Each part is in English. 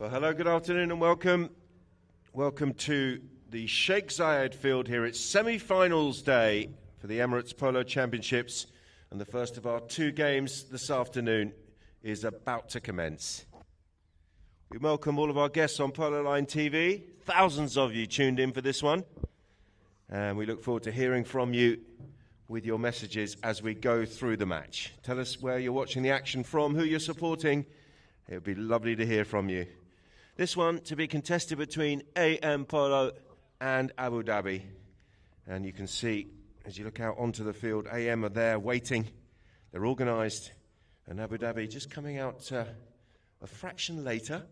Well, hello, good afternoon and welcome. Welcome to the Sheikh Zayed field here. It's semi-finals day for the Emirates Polo Championships, and the first of our two games this afternoon is about to commence. We welcome all of our guests on Polo Line TV. Thousands of you tuned in for this one, and we look forward to hearing from you with your messages as we go through the match. Tell us where you're watching the action from, who you're supporting. It would be lovely to hear from you. This one to be contested between AM Polo and Abu Dhabi. And you can see, as you look out onto the field, AM are there waiting. They're organised. And Abu Dhabi just coming out a fraction later.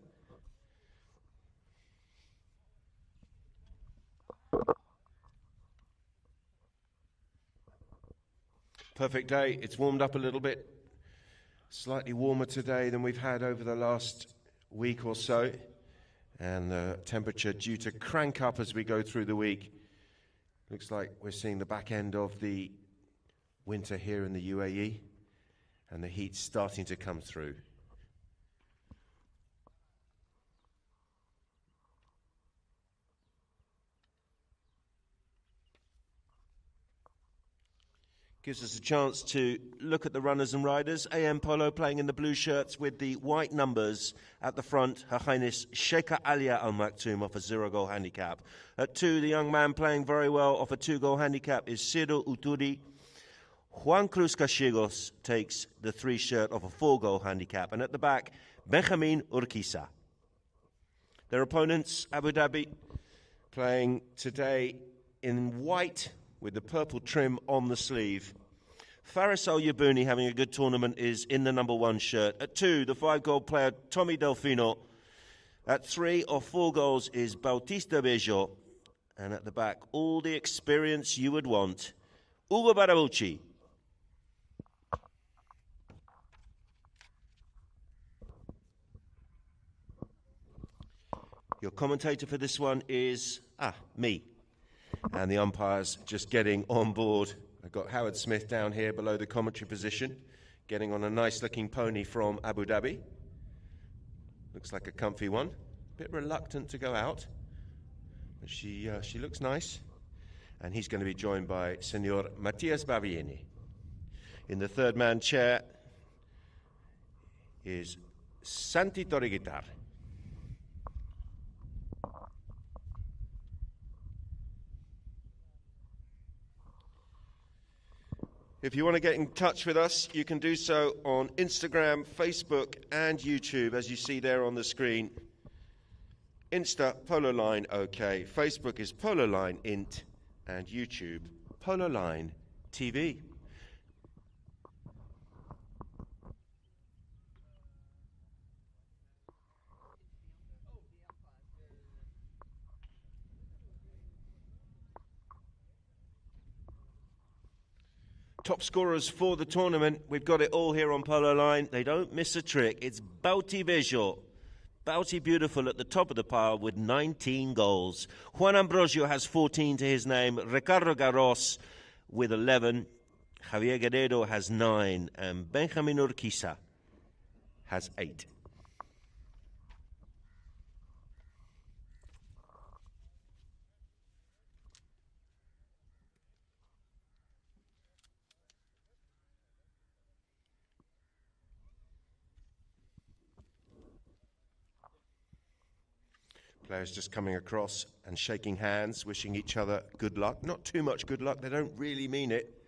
Perfect day. It's warmed up a little bit. Slightly warmer today than we've had over the last week or so. And the temperature due to crank up as we go through the week. Looks like we're seeing the back end of the winter here in the UAE, and the heat's starting to come through. Gives us a chance to look at the runners and riders. AM Polo playing in the blue shirts with the white numbers at the front. Her Highness Sheikha Alia Al Maktoum off a 0-goal handicap. At 2, the young man playing very well off a 2-goal handicap is Ciro Uturi. Juan Cruz Cachigos takes the 3 shirt off a 4-goal handicap. And at the back, Benjamin Urquiza. Their opponents, Abu Dhabi, playing today in white with the purple trim on the sleeve. Faris Al-Yabuni, having a good tournament, is in the number 1 shirt. At 2, the 5-goal player Tommy Delfino. At 3 or 4 goals is Bautista Bejo. And at the back, all the experience you would want, Ugo Barabucci. Your commentator for this one is, me. And the umpires just getting on board. I've got Howard Smith down here below the commentary position, getting on a nice-looking pony from Abu Dhabi. Looks like a comfy one. A bit reluctant to go out, but she looks nice. And he's going to be joined by Senor Mattias Bavieni. In the third-man chair is Santi Torregitar. If you want to get in touch with us, you can do so on Instagram, Facebook, and YouTube, as you see there on the screen. Insta, Polo Line OK. Facebook is Polo Line Int, and YouTube, Polo Line TV. Top scorers for the tournament. We've got it all here on Polo Line. They don't miss a trick. It's Bauti Bejo. Bauti Beautiful at the top of the pile with 19 goals. Juan Ambrosio has 14 to his name. Ricardo Garros with 11. Javier Guerrero has 9. And Benjamin Urquiza has 8. Players just coming across and shaking hands, wishing each other good luck. Not too much good luck, they don't really mean it.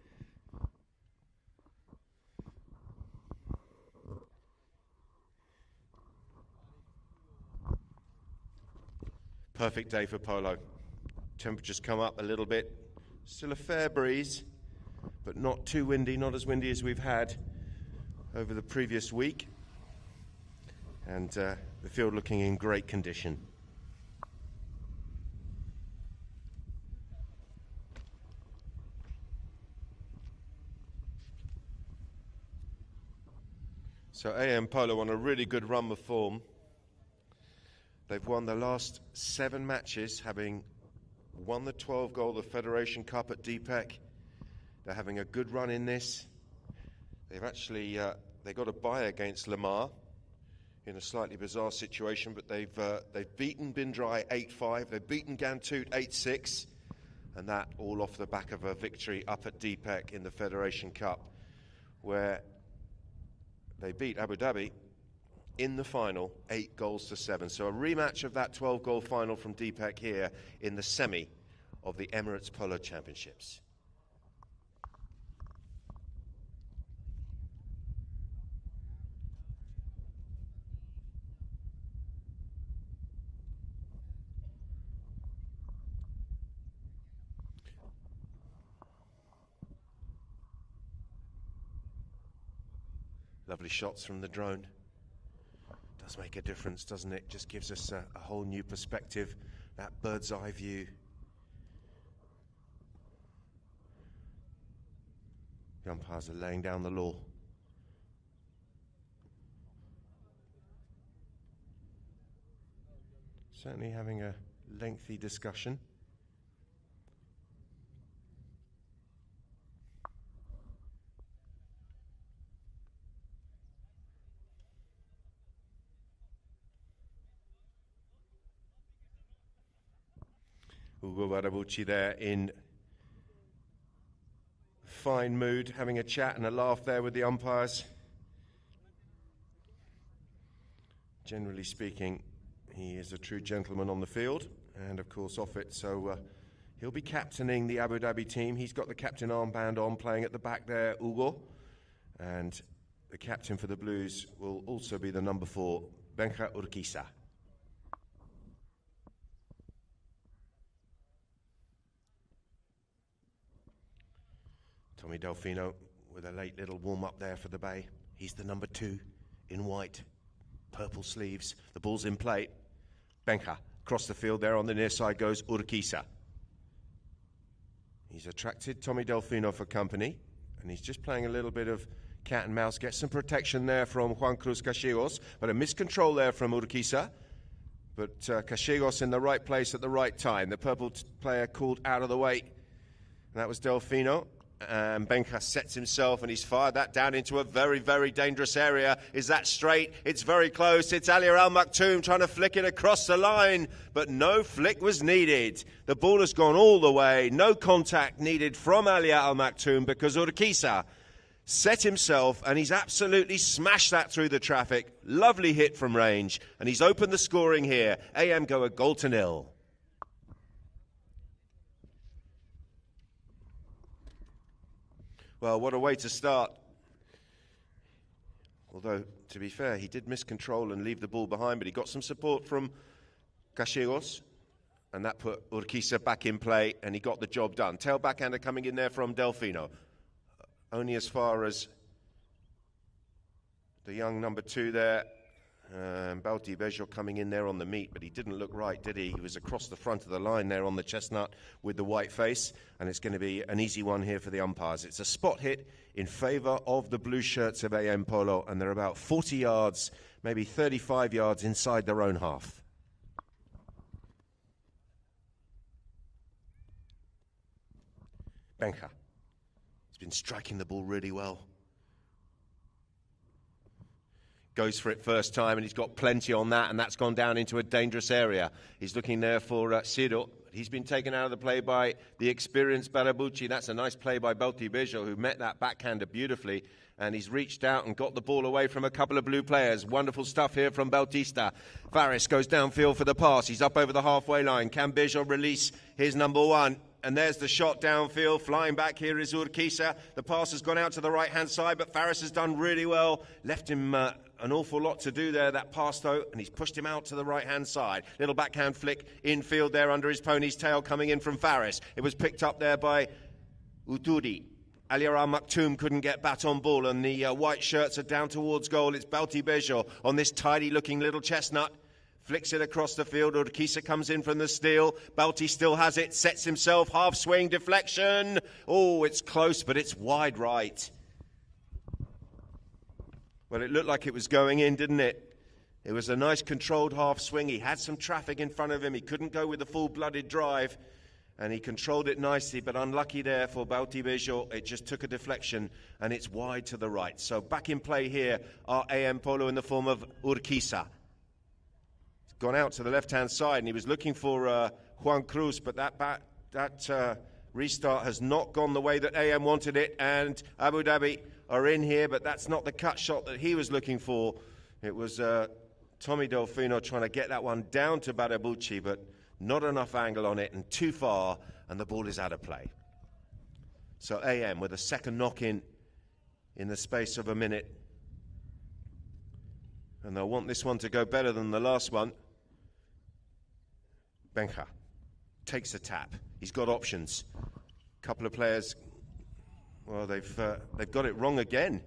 Perfect day for polo. Temperatures come up a little bit. Still a fair breeze, but not too windy, not as windy as we've had over the previous week. And the field looking in great condition. So AM Polo on a really good run of form. They've won the last 7 matches, having won the 12-goal the Federation Cup at DPEC. They're having a good run in this. They've actually they got a bye against Lamar in a slightly bizarre situation, but they've beaten Bindrai 8-5, they've beaten Gantut 8-6, and that all off the back of a victory up at Deepak in the Federation Cup, where they beat Abu Dhabi in the final 8-7. So a rematch of that 12-goal final from Deepak here in the semi of the Emirates Polo Championships. Lovely shots from the drone. Does make a difference, doesn't it? Just gives us a whole new perspective, that bird's eye view. The umpires are laying down the law. Certainly having a lengthy discussion. Ugo Barabucci there in fine mood, having a chat and a laugh there with the umpires. Generally speaking, he is a true gentleman on the field and of course off it, so he'll be captaining the Abu Dhabi team. He's got the captain armband on, playing at the back there, Ugo, and the captain for the Blues will also be the number 4, Benja Urquiza. Tommy Delfino with a late little warm-up there for the Bay. He's the number 2 in white, purple sleeves. The ball's in play. Benja across the field there on the near side goes Urquiza. He's attracted Tommy Delfino for company, and he's just playing a little bit of cat and mouse. Gets some protection there from Juan Cruz Cachegos, but a miscontrol there from Urquiza. But Cachegos in the right place at the right time. The purple player called out of the way, and that was Delfino. And Benja sets himself and he's fired that down into a very, very dangerous area. Is that straight? It's very close. It's Ali Al Maktoum trying to flick it across the line, but no flick was needed. The ball has gone all the way. No contact needed from Ali Al Maktoum because Urquiza set himself and he's absolutely smashed that through the traffic. Lovely hit from range, and he's opened the scoring here. AM go 1-0. Well, what a way to start. Although, to be fair, he did miscontrol and leave the ball behind, but he got some support from Cachegos, and that put Urquiza back in play, and he got the job done. Tail backhander coming in there from Delfino. Only as far as the young number 2 there, Bauti Bejo coming in there on the meet, but he didn't look right, did he? He was across the front of the line there on the chestnut with the white face, and it's going to be an easy one here for the umpires. It's a spot hit in favour of the blue shirts of AM Polo, and they're about 40 yards, maybe 35 yards inside their own half. Benja has been striking the ball really well. Goes for it first time, and he's got plenty on that, and that's gone down into a dangerous area. He's looking there for Ciro. He's been taken out of the play by the experienced Barabucci. That's a nice play by Bauti Bejo, who met that backhander beautifully, and he's reached out and got the ball away from a couple of blue players. Wonderful stuff here from Bautista. Faris goes downfield for the pass. He's up over the halfway line. Can Bejo release his number 1? And there's the shot downfield. Flying back here is Urquiza. The pass has gone out to the right-hand side, but Faris has done really well. Left him an awful lot to do there, that pass though, and he's pushed him out to the right-hand side. Little backhand flick infield there under his pony's tail coming in from Faris. It was picked up there by Utudi. Ali Al Maktoum couldn't get baton ball, and the white shirts are down towards goal. It's Bauti Bejo on this tidy-looking little chestnut. Flicks it across the field. Urquiza comes in from the steal. Bauti still has it. Sets himself. Half swing. Deflection. Oh, it's close, but it's wide right. Well, it looked like it was going in, didn't it? It was a nice controlled half swing. He had some traffic in front of him. He couldn't go with the full-blooded drive. and he controlled it nicely, but unlucky there for Bauti Bejo. It just took a deflection, and it's wide to the right. So back in play here are AM Polo in the form of Urquiza. He's gone out to the left-hand side, and he was looking for Juan Cruz, but that restart has not gone the way that AM wanted it, and Abu Dhabi are in here, but that's not the cut shot that he was looking for. It was Tommy Delfino trying to get that one down to Badabucci, but not enough angle on it and too far, and the ball is out of play. So AM with a second knock-in in the space of a minute. And they'll want this one to go better than the last one. Benja takes a tap. He's got options. A couple of players, well, they've got it wrong again.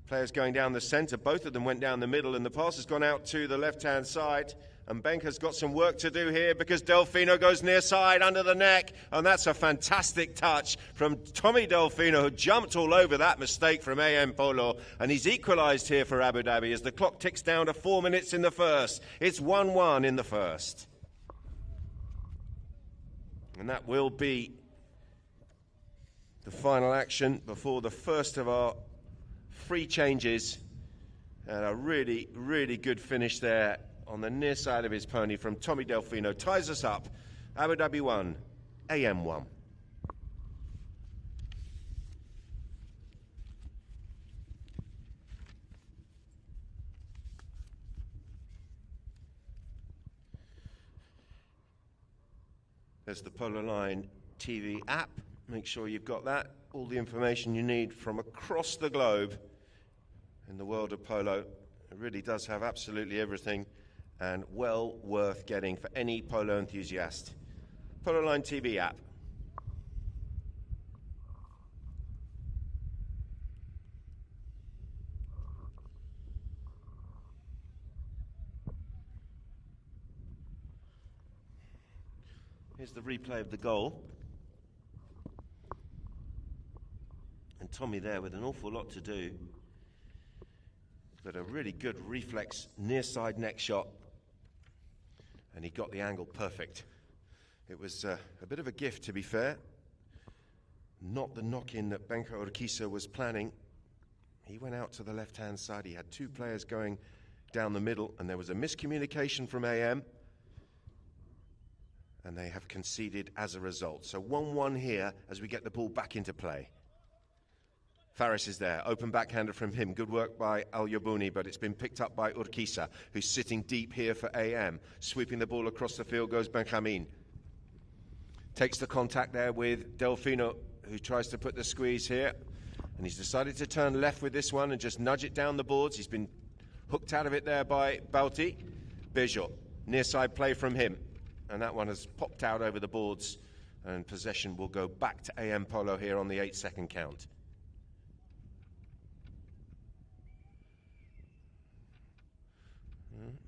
Players going down the centre. Both of them went down the middle, and the pass has gone out to the left-hand side. And Benja's got some work to do here because Delfino goes near side under the neck. And that's a fantastic touch from Tommy Delfino, who jumped all over that mistake from AM Polo. And he's equalised here for Abu Dhabi as the clock ticks down to 4 minutes in the first. It's 1-1 in the first. And that will be the final action before the first of our free changes. And a really, really good finish there on the near side of his pony from Tommy Delfino. Ties us up. Abu Dhabi 1, AM 1. There's the Polo Line TV app. Make sure you've got that. All the information you need from across the globe in the world of polo. It really does have absolutely everything, and well worth getting for any polo enthusiast. Polo Line TV app. Here's the replay of the goal. And Tommy there with an awful lot to do, but a really good reflex near side neck shot, and he got the angle perfect. It was a bit of a gift, to be fair. Not the knock-in that Benja Urquiza was planning. He went out to the left-hand side. He had two players going down the middle, and there was a miscommunication from AM, and they have conceded as a result. So 1-1 here as we get the ball back into play. Faris is there, open backhander from him. Good work by Al Yabuni, but it's been picked up by Urquiza, who's sitting deep here for AM. Sweeping the ball across the field goes Benjamin. Takes the contact there with Delfino, who tries to put the squeeze here. And he's decided to turn left with this one and just nudge it down the boards. He's been hooked out of it there by Bauti Bejo. Near side play from him. And that one has popped out over the boards. And possession will go back to AM Polo here on the 8-second count.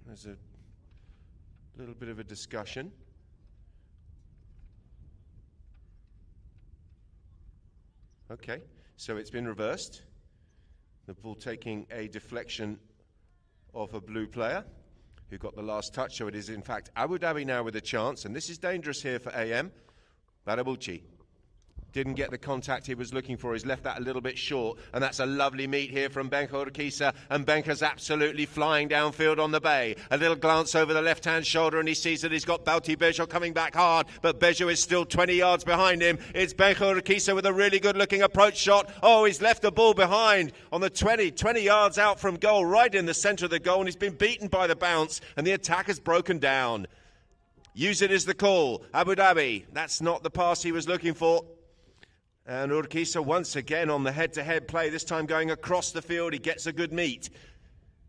There's a little bit of a discussion. Okay, so it's been reversed. The ball taking a deflection of a blue player who got the last touch. So it is in fact Abu Dhabi now with a chance, and this is dangerous here for AM. Badabucci didn't get the contact he was looking for. He's left that a little bit short, and that's a lovely meet here from Benja Urquiza, and Benja's absolutely flying downfield on the bay. A little glance over the left-hand shoulder, and he sees that he's got Bauti Bejo coming back hard, but Bejo is still 20 yards behind him. It's Benja Urquiza with a really good-looking approach shot. Oh, he's left the ball behind on the 20 yards out from goal, right in the centre of the goal, and he's been beaten by the bounce, and the attack has broken down. Use it as the call. Abu Dhabi, that's not the pass he was looking for. And Urquiza once again on the head-to-head play, this time going across the field. He gets a good meet.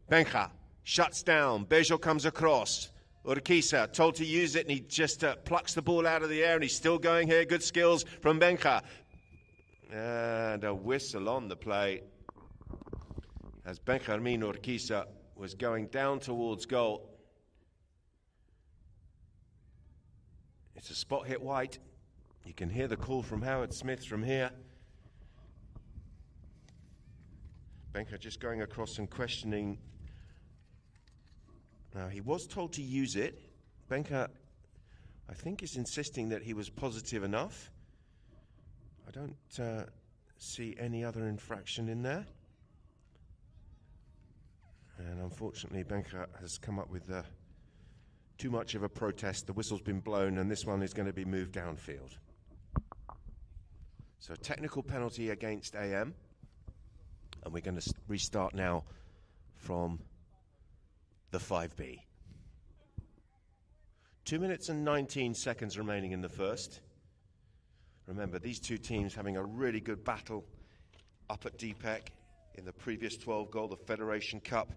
Benja shuts down. Bejo comes across. Urquiza told to use it, and he just plucks the ball out of the air, and he's still going here. Good skills from Benja. And a whistle on the play as Benjamin Urquiza was going down towards goal. It's a spot hit wide. You can hear the call from Howard Smith from here. Benja just going across and questioning. Now, he was told to use it. Benja I think is insisting that he was positive enough. I don't see any other infraction in there. And unfortunately, Bencha has come up with too much of a protest. The whistle's been blown, and this one is going to be moved downfield. So technical penalty against AM. And we're going to restart now from the 5B. 2 minutes and 19 seconds remaining in the first. Remember, these two teams having a really good battle up at DPEC in the previous 12 goal, the Federation Cup.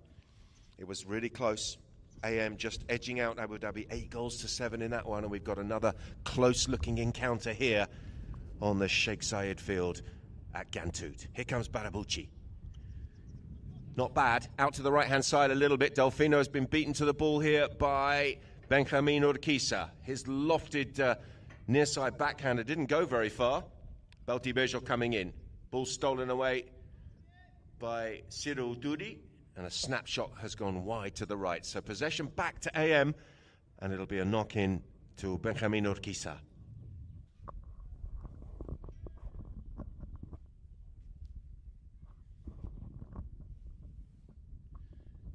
It was really close. AM just edging out Abu Dhabi 8-7 in that one, and we've got another close-looking encounter here on the Sheikh Zayed field at Gantut. Here comes Barabuchi. Not bad. Out to the right-hand side a little bit. Delfino has been beaten to the ball here by Benjamin Urquiza. His lofted near-side backhander didn't go very far. Beltibejo coming in. Ball stolen away by Cyril Dudi, and a snapshot has gone wide to the right. So possession back to AM, and it'll be a knock-in to Benjamin Urquiza.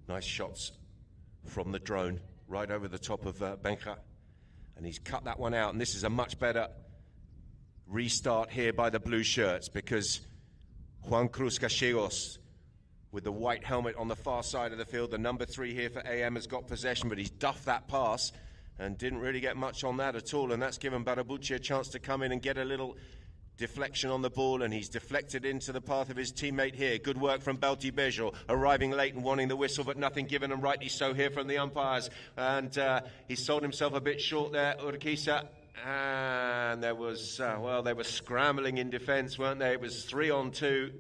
Nice shots from the drone, right over the top of Benja. And he's cut that one out, and this is a much better restart here by the blue shirts, because Juan Cruz Gallegos, with the white helmet on the far side of the field, the number 3 here for AM, has got possession, but he's duffed that pass and didn't really get much on that at all, and that's given Barabuchi a chance to come in and get a little deflection on the ball, and he's deflected into the path of his teammate here. Good work from Beltibejo, arriving late and wanting the whistle, but nothing given, and rightly so here from the umpires. And he sold himself a bit short there, Urquiza. And there was, well, they were scrambling in defence, weren't they? It was 3-on-2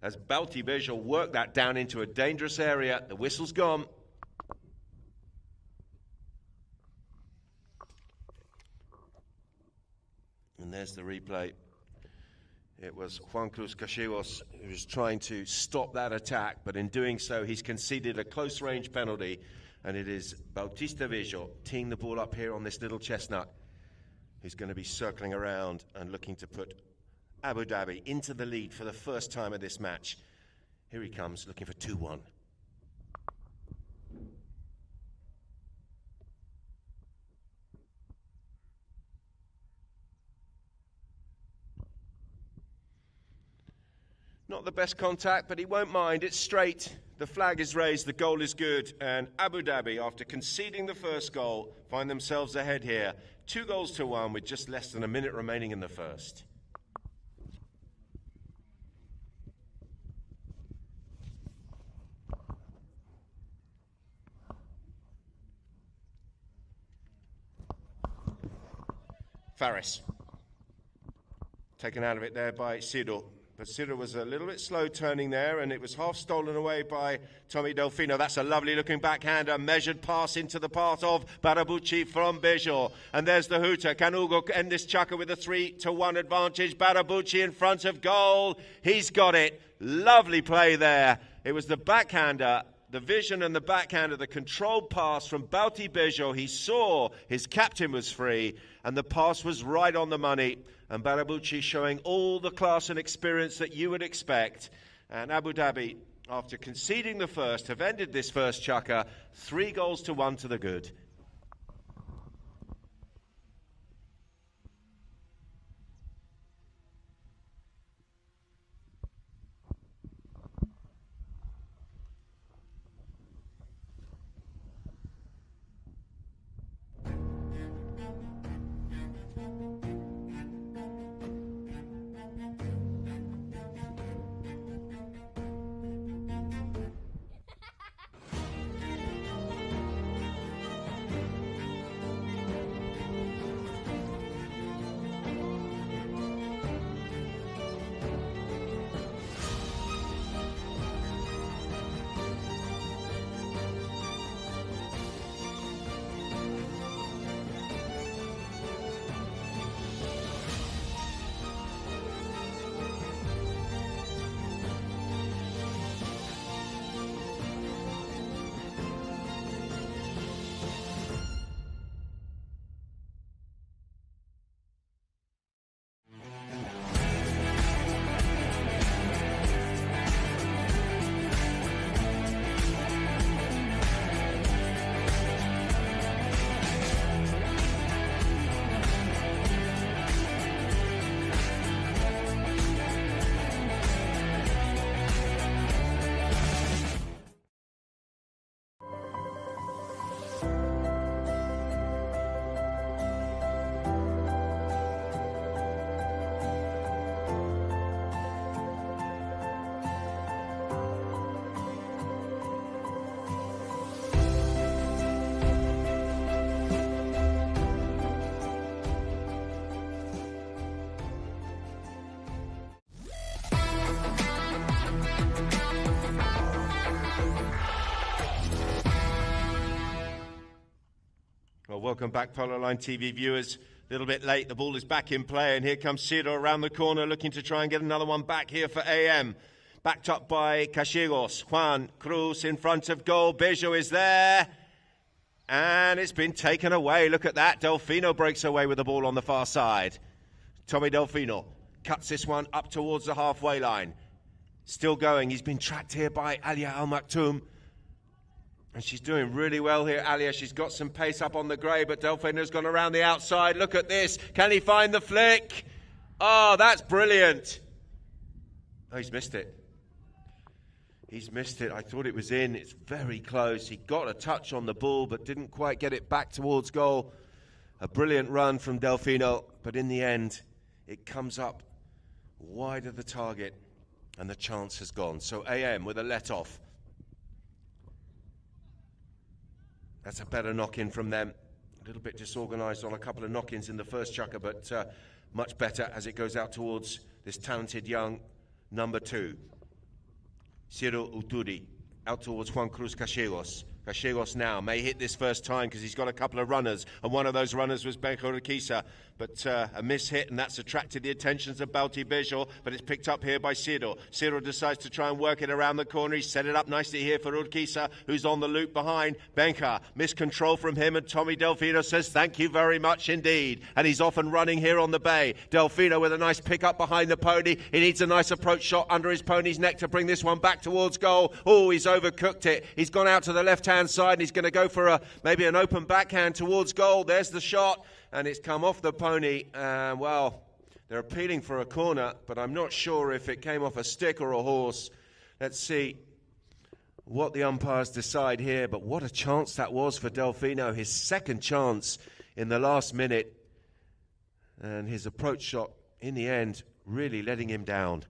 as Beltibejo worked that down into a dangerous area. The whistle's gone. And there's the replay. It was Juan Cruz Gallegos who was trying to stop that attack, but in doing so, he's conceded a close-range penalty, and it is Bautista Bejo teeing the ball up here on this little chestnut, who's going to be circling around and looking to put Abu Dhabi into the lead for the first time of this match. Here he comes, looking for 2-1. Not the best contact, but he won't mind. It's straight. The flag is raised. The goal is good. And Abu Dhabi, after conceding the first goal, find themselves ahead here. 2-1 with just less than a minute remaining in the first. Faris. Taken out of it there by Sido. But Ciro was a little bit slow turning there, and it was half stolen away by Tommy Delfino. That's a lovely looking backhander, measured pass into the path of Barabuchi from Bejo. And there's the hooter. Can Ugo end this chucker with a 3-1 advantage? Barabuchi in front of goal. He's got it. Lovely play there. It was the backhander, the vision and the backhander, the controlled pass from Bauti Bejo. He saw his captain was free, and the pass was right on the money. And Barabuchi showing all the class and experience that you would expect. And Abu Dhabi, after conceding the first, have ended this first chukker 3-1 to the good. Well, welcome back, Polo Line TV viewers. A little bit late, the ball is back in play, and here comes Ciro around the corner looking to try and get another one back here for AM. Backed up by Casillas. Juan Cruz in front of goal. Bejo is there. And it's been taken away. Look at that. Delfino breaks away with the ball on the far side. Tommy Delfino cuts this one up towards the halfway line. Still going. He's been tracked here by Alia Al Maktoum. And she's doing really well here, Alia. She's got some pace up on the grey, but Delfino's gone around the outside. Look at this. Can he find the flick? Oh, that's brilliant. Oh, he's missed it. He's missed it. I thought it was in. It's very close. He got a touch on the ball, but didn't quite get it back towards goal. A brilliant run from Delfino, but in the end, it comes up wide of the target, and the chance has gone. So AM with a let-off. That's a better knock-in from them. A little bit disorganised on a couple of knock-ins in the first chukker, but much better as it goes out towards this talented young number 2. Ciro Uturi out towards Juan Cruz Casillas. Casillas now may hit this first time because he's got a couple of runners, and one of those runners was Benjo Urquiza, but a miss hit, and that's attracted the attentions of Bauti Bejo, but it's picked up here by Ciro. Ciro decides to try and work it around the corner. He's set it up nicely here for Urquiza, who's on the loop behind. Benja, miscontrol from him, and Tommy Delfino says thank you very much indeed, and he's off and running here on the bay. Delfino with a nice pick up behind the pony. He needs a nice approach shot under his pony's neck to bring this one back towards goal. Oh, he's overcooked it. He's gone out to the left-hand side, and he's going to go for maybe an open backhand towards goal. There's the shot, and it's come off the pony. Well, they're appealing for a corner, but I'm not sure if it came off a stick or a horse. Let's see what the umpires decide here, but what a chance that was for Delfino, his second chance in the last minute, and his approach shot in the end really letting him down.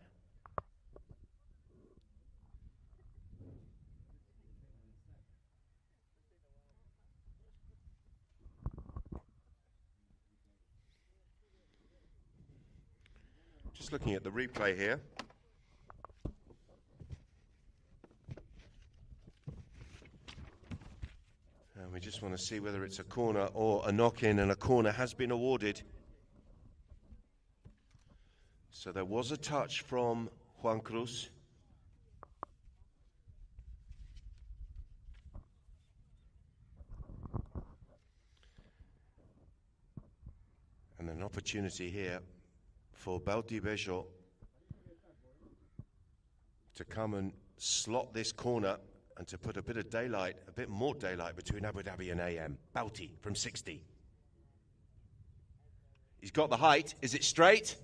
Just looking at the replay here. And we just want to see whether it's a corner or a knock-in, and a corner has been awarded. So there was a touch from Juan Cruz. And an opportunity here for Bauti Bejo to come and slot this corner and to put a bit of daylight, a bit more daylight between Abu Dhabi and AM. Bauti from 60. He's got the height. Is it straight?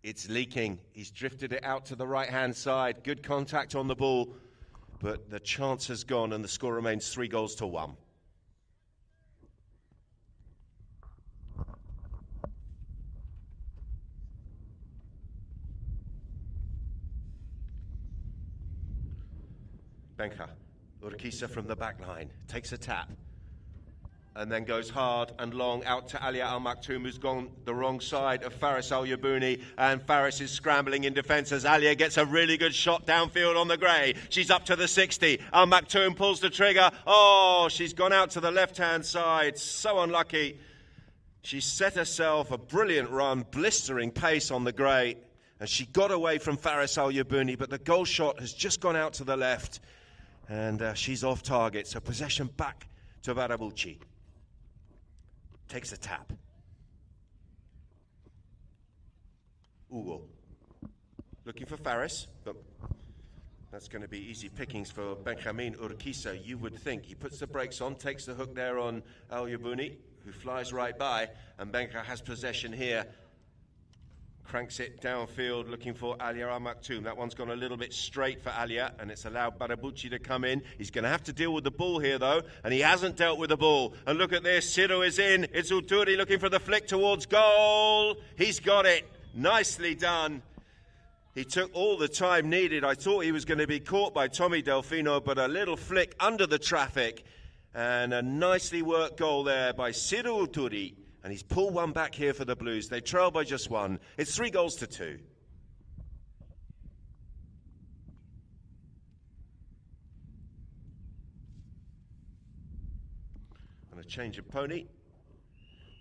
It's leaking. He's drifted it out to the right-hand side. Good contact on the ball, but the chance has gone, and the score remains 3-1. Benja Urquiza from the back line takes a tap and then goes hard and long out to Alia Al Maktoum, who's gone the wrong side of Faris Al Yabouni, and Faris is scrambling in defence as Alia gets a really good shot downfield on the grey. She's up to the 60. Al Maktoum pulls the trigger. Oh, she's gone out to the left-hand side. So unlucky. She set herself a brilliant run, blistering pace on the grey, and she got away from Faris Al Yabouni, but the goal shot has just gone out to the left. And she's off target, so possession back to Barabucci. Takes a tap. Ugo looking for Faris, but that's going to be easy pickings for Benjamin Urquiza, you would think. He puts the brakes on, takes the hook there on Al Yabouni, who flies right by, and Benja has possession here. Cranks it downfield, looking for Alia Al Maktoum. That one's gone a little bit straight for Alia, and it's allowed Barabucci to come in. He's going to have to deal with the ball here, though, and he hasn't dealt with the ball. And look at this, Ciro is in. It's Uturi looking for the flick towards goal. He's got it. Nicely done. He took all the time needed. I thought he was going to be caught by Tommy Delfino, but a little flick under the traffic, and a nicely worked goal there by Ciro Uturi. And he's pulled one back here for the Blues. They trail by just one. It's 3-2. And a change of pony.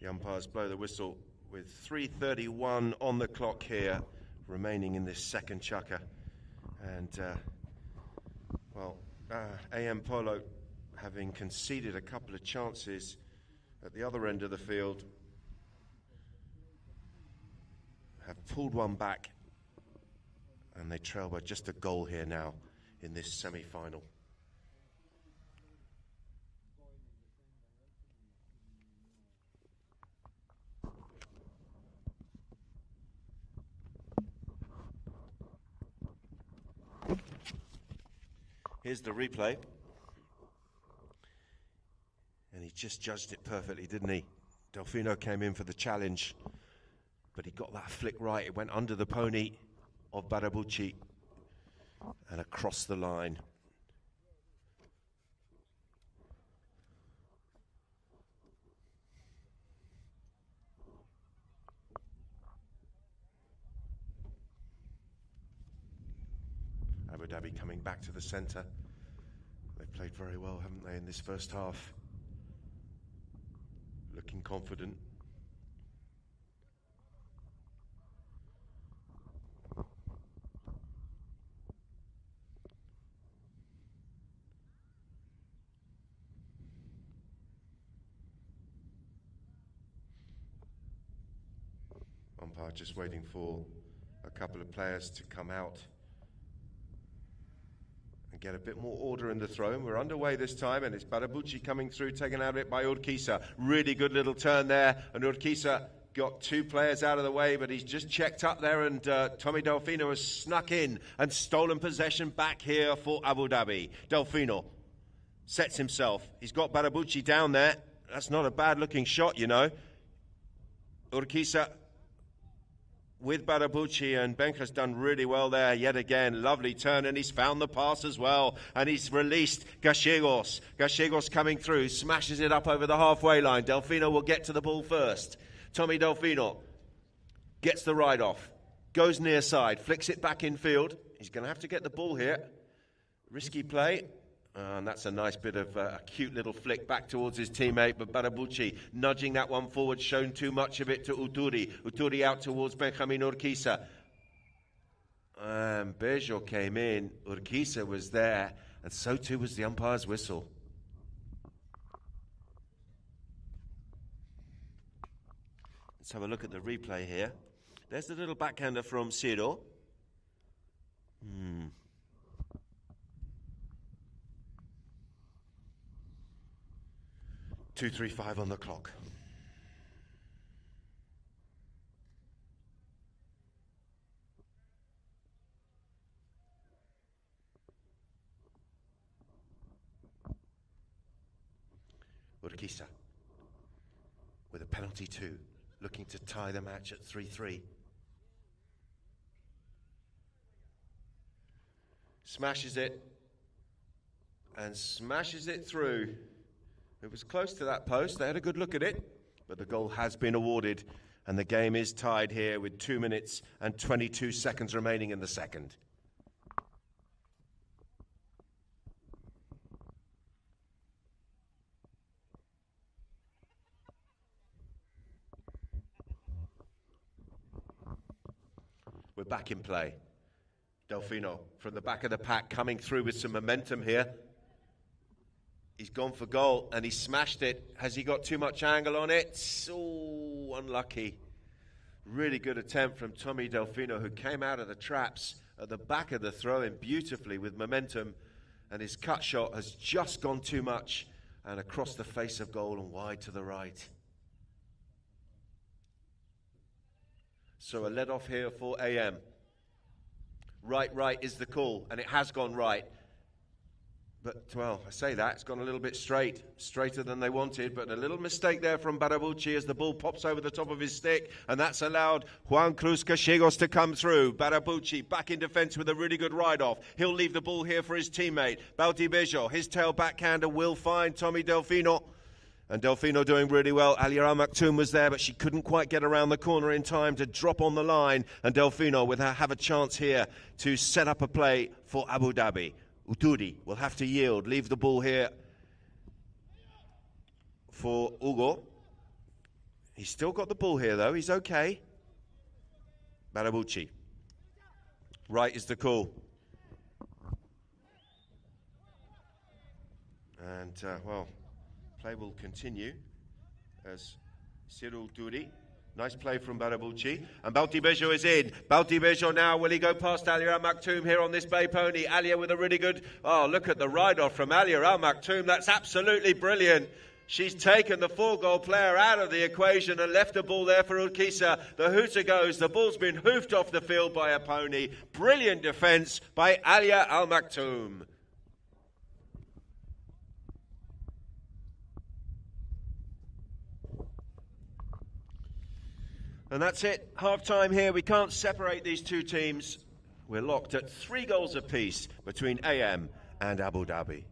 The umpires blow the whistle with 3:31 on the clock here, remaining in this second chukker. And, AM Polo, having conceded a couple of chances at the other end of the field, have pulled one back, and they trail by just a goal here now in this semi-final. Here's the replay. And he just judged it perfectly, didn't he? Delfino came in for the challenge, but he got that flick right. It went under the pony of Barabucci and across the line. Abu Dhabi coming back to the centre. They've played very well, haven't they, in this first half? Looking confident. Umpire just waiting for a couple of players to come out and get a bit more order in the throw. We're underway this time, and it's Barabucci coming through, taken out of it by Urquiza. Really good little turn there, and Urquiza got two players out of the way, but he's just checked up there, and Tommy Delfino has snuck in and stolen possession back here for Abu Dhabi. Delfino sets himself. He's got Barabucci down there. That's not a bad-looking shot, you know. Urquiza with Barabucci, and Bencha's done really well there yet again. Lovely turn, and he's found the pass as well, and he's released Gallegos. Gallegos coming through, smashes it up over the halfway line. Delfino will get to the ball first. Tommy Delfino gets the ride off, goes near side, flicks it back in field. He's going to have to get the ball here. Risky play. And that's a nice bit of a cute little flick back towards his teammate, but Barabucci nudging that one forward, shown too much of it to Uturi. Uturi out towards Benjamin Urquiza. And Bejo came in, Urquiza was there, and so too was the umpire's whistle. Let's have a look at the replay here. There's the little backhander from Ciro. 2:35 on the clock. Urquiza with a penalty too, looking to tie the match at 3-3. Smashes it and smashes it through. It was close to that post. They had a good look at it, but the goal has been awarded, and the game is tied here with 2 minutes and 22 seconds remaining in the second. We're back in play. Delfino from the back of the pack coming through with some momentum here. He's gone for goal, and he smashed it. Has he got too much angle on it? Oh, unlucky. Really good attempt from Tommy Delfino, who came out of the traps at the back of the throw-in beautifully with momentum, and his cut shot has just gone too much and across the face of goal and wide to the right. So a let-off here for AM. Right is the call, and it has gone right. But, well, I say that, it's gone a little bit straighter than they wanted, but a little mistake there from Barabucci as the ball pops over the top of his stick, and that's allowed Juan Cruz Gallegos to come through. Barabucci back in defence with a really good ride-off. He'll leave the ball here for his teammate, Balti Bejo. His tail backhander will find Tommy Delfino, and Delfino doing really well. Alia Al Maktoum was there, but she couldn't quite get around the corner in time to drop on the line, and Delfino will have a chance here to set up a play for Abu Dhabi. Uturi will have to yield, leave the ball here for Ugo. He's still got the ball here, though. He's okay. Barabucci. Right is the call. And, well, play will continue as Cyril Duri. Nice play from Barabucci. And Baltibejo is in. Baltibejo now, will he go past Alia Al Maktoum here on this bay pony? Alia with a really good, oh, look at the ride-off from Alia Al Maktoum. That's absolutely brilliant. She's taken the 4-goal player out of the equation and left the ball there for Urquiza. The hooter goes. The ball's been hoofed off the field by a pony. Brilliant defence by Alia Al Maktoum. And that's it. Half-time here. We can't separate these two teams. We're locked at 3 goals apiece between AM and Abu Dhabi.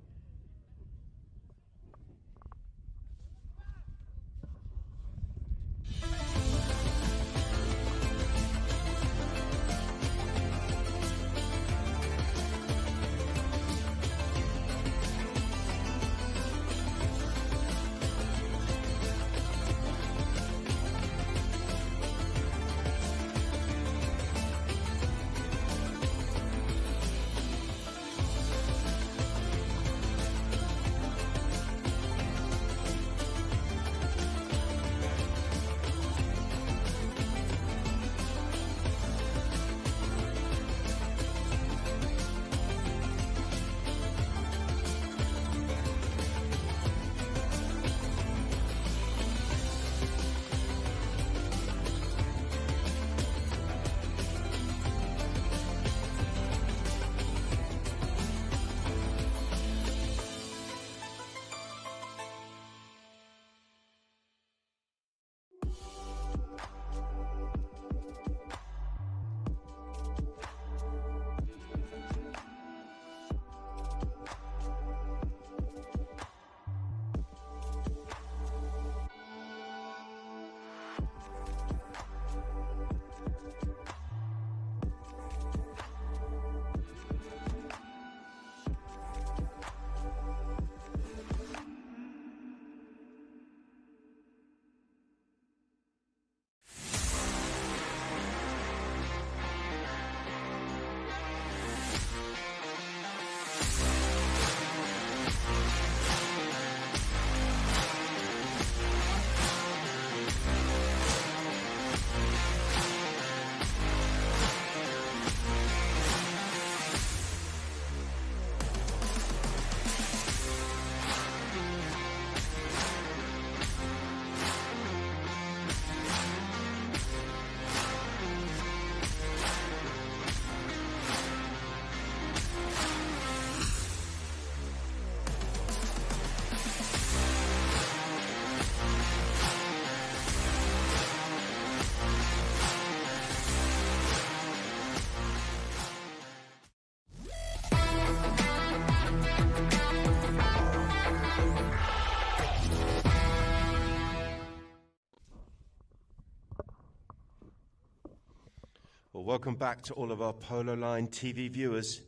Well, welcome back to all of our Polo Line TV viewers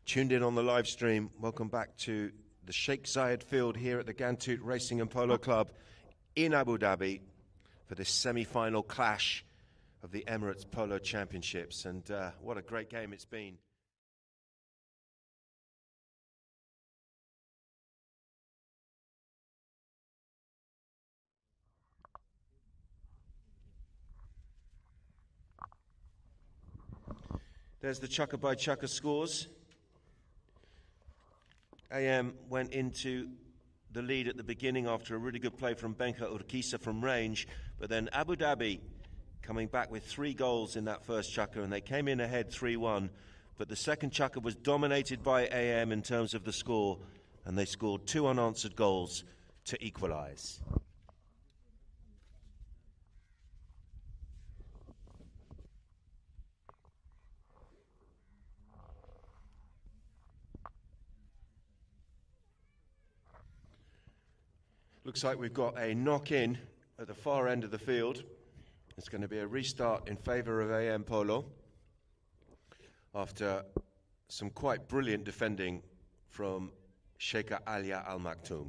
tuned in on the live stream. Welcome back to the Sheikh Zayed Field here at the Gantut Racing and Polo Club in Abu Dhabi for this semi-final clash of the Emirates Polo Championships. And what a great game it's been. There's the Chukka by Chukka scores. AM went into the lead at the beginning after a really good play from Benka Urquiza from range, but then Abu Dhabi coming back with 3 goals in that first Chukka, and they came in ahead 3-1, but the second Chukka was dominated by AM in terms of the score, and they scored 2 unanswered goals to equalise. Looks like we've got a knock-in at the far end of the field. It's going to be a restart in favour of AM Polo after some quite brilliant defending from Sheikha Alia Al Maktoum.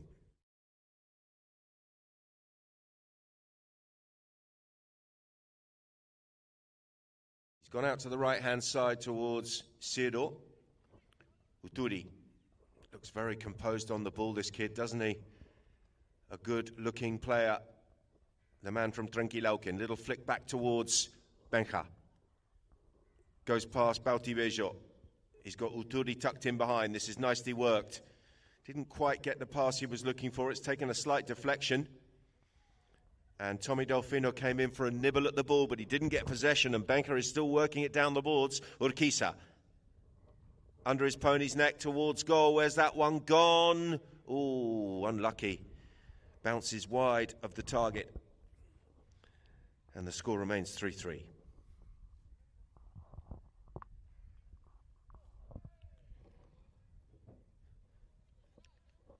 He's gone out to the right-hand side towards Sirdo. Uturi looks very composed on the ball, this kid, doesn't he? A good-looking player. The man from Tranquilauquen. Little flick back towards Benja. Goes past Bautivejo. He's got Uturi tucked in behind. This is nicely worked. Didn't quite get the pass he was looking for. It's taken a slight deflection. And Tommy Delfino came in for a nibble at the ball, but he didn't get possession, and Benja is still working it down the boards. Urquiza. Under his pony's neck towards goal. Where's that one gone? Oh, unlucky. Bounces wide of the target. And the score remains 3-3.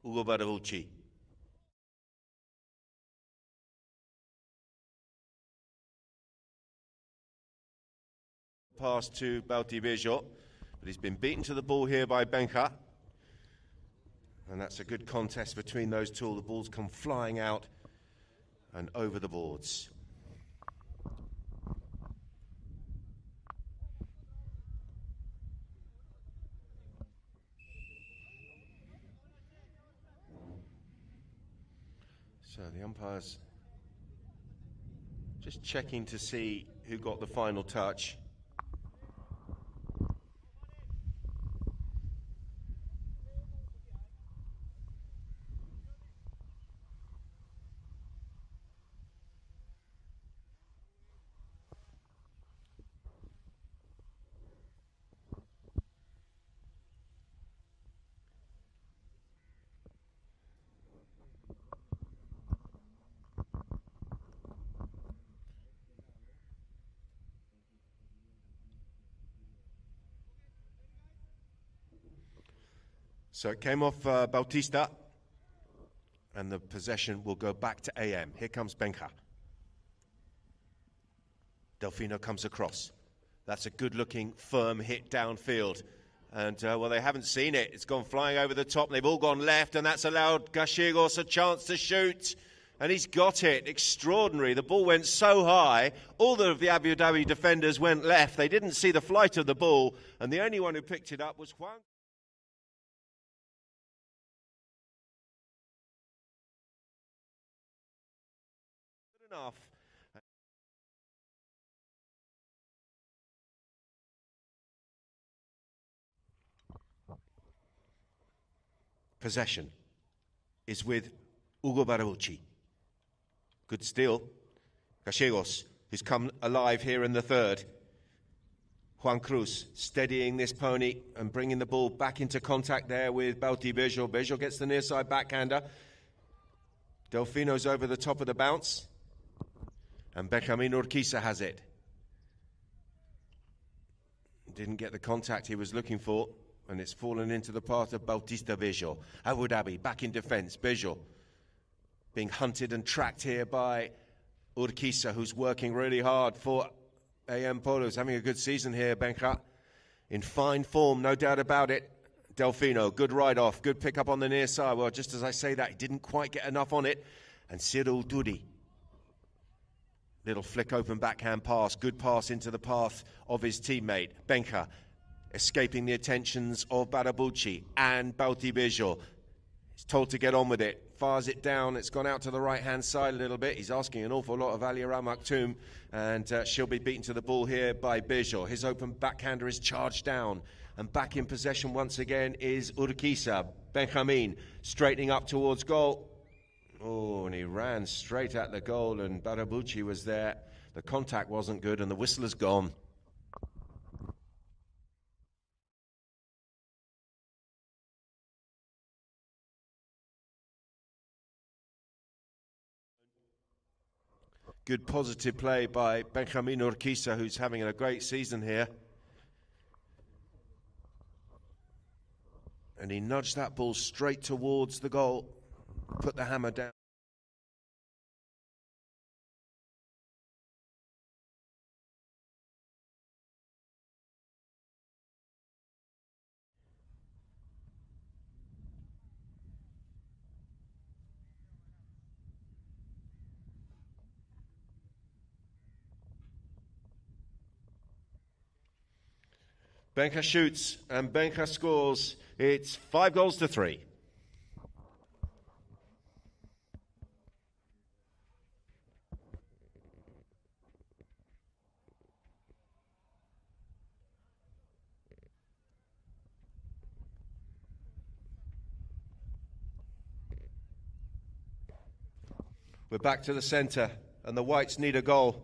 Ugo Barabulci. Pass to Bautivejo, but he's been beaten to the ball here by Benja. And that's a good contest between those two. The balls come flying out and over the boards. So the umpires just checking to see who got the final touch. So it came off Bautista, and the possession will go back to AM. Here comes Benja. Delfino comes across. That's a good-looking, firm hit downfield. And, well, they haven't seen it. It's gone flying over the top. They've all gone left, and that's allowed Gallegos a chance to shoot. And he's got it. Extraordinary. The ball went so high. All of the Abu Dhabi defenders went left. They didn't see the flight of the ball, and the only one who picked it up was Juan. Enough. Possession is with Ugo Barabulci. Good steal. Gallegos, who's come alive here in the third. Juan Cruz steadying this pony and bringing the ball back into contact there with Bautivejo. Bejo gets the near side backhander. Delfino's over the top of the bounce. And Benjamin Urquiza has it. Didn't get the contact he was looking for, and it's fallen into the path of Bautista Bejo. Abu Dhabi back in defence. Bejo being hunted and tracked here by Urquiza, who's working really hard for AM Polo. He's having a good season here, Benja. In fine form, no doubt about it. Delfino, good ride-off, good pick-up on the near side. Well, just as I say that, he didn't quite get enough on it. And Cyril Dudi. Little flick open backhand pass, good pass into the path of his teammate. Benja escaping the attentions of Barabulci and Bautivejo. He's told to get on with it, fires it down. It's gone out to the right-hand side a little bit. He's asking an awful lot of Alia Al Maktoum, and she'll be beaten to the ball here by Bejo. His open backhander is charged down, and back in possession once again is Urquiza. Benjamin straightening up towards goal. Oh, and he ran straight at the goal, and Barabulci was there. The contact wasn't good, and the whistle has gone. Good positive play by Benjamin Urquiza, who's having a great season here. And he nudged that ball straight towards the goal. Put the hammer down. Benka shoots and Benka scores. It's 5-3. We're back to the centre, and the Whites need a goal.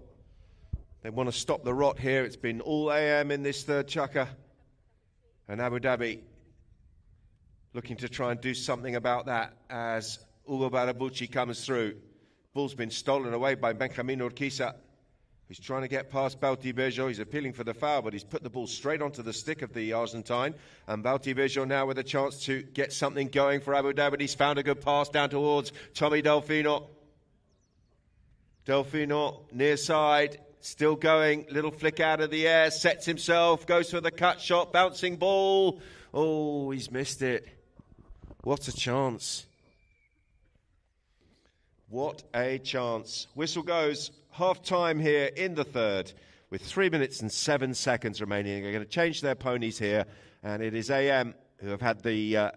They want to stop the rot here. It's been all AM in this third chukka. And Abu Dhabi looking to try and do something about that as Ugo Barabucci comes through. Ball's been stolen away by Benjamin Urquiza. He's trying to get past Bautibejo. He's appealing for the foul, but he's put the ball straight onto the stick of the Argentine. And Bautibejo now with a chance to get something going for Abu Dhabi. He's found a good pass down towards Tommy Delfino. Delfino, near side, still going, little flick out of the air, sets himself, goes for the cut shot, bouncing ball. Oh, he's missed it. What a chance. What a chance. Whistle goes, half time here in the third, with 3 minutes and 7 seconds remaining. They're going to change their ponies here, and it is AM who have had the